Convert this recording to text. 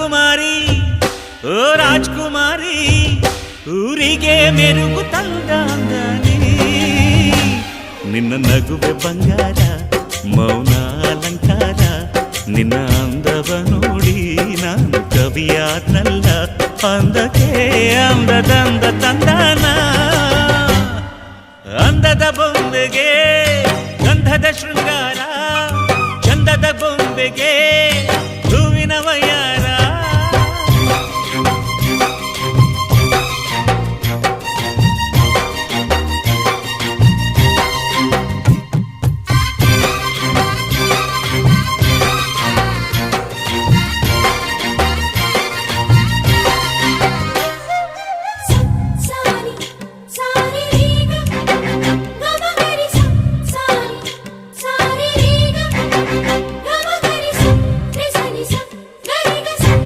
ರಾಜಕುಮಾರಿ ಓ ರಾಜಕುಮಾರಿ ಊರಿಗೆ ಮೆರುಗು ತಂದಾಂಗನೇ ನಿನ್ನ ನಗುವೆ ಬಂಗಾರ ಮೌನ ಅಲಂಕಾರ ನಿನ್ನ ಅಂದವ ನೋಡಿ ನಾನು ಕವಿಯಾದ್ನಲ್ಲ ಅಂದಕ್ಕೆ ಅಂದದಂದ ತಂದಾನ ಅಂದದ ಬೊಂಬೆಗೆ ಗಂಧದ ಶೃಂಗಾರ ಚಂದದ ಬೊಂಬೆಗೆ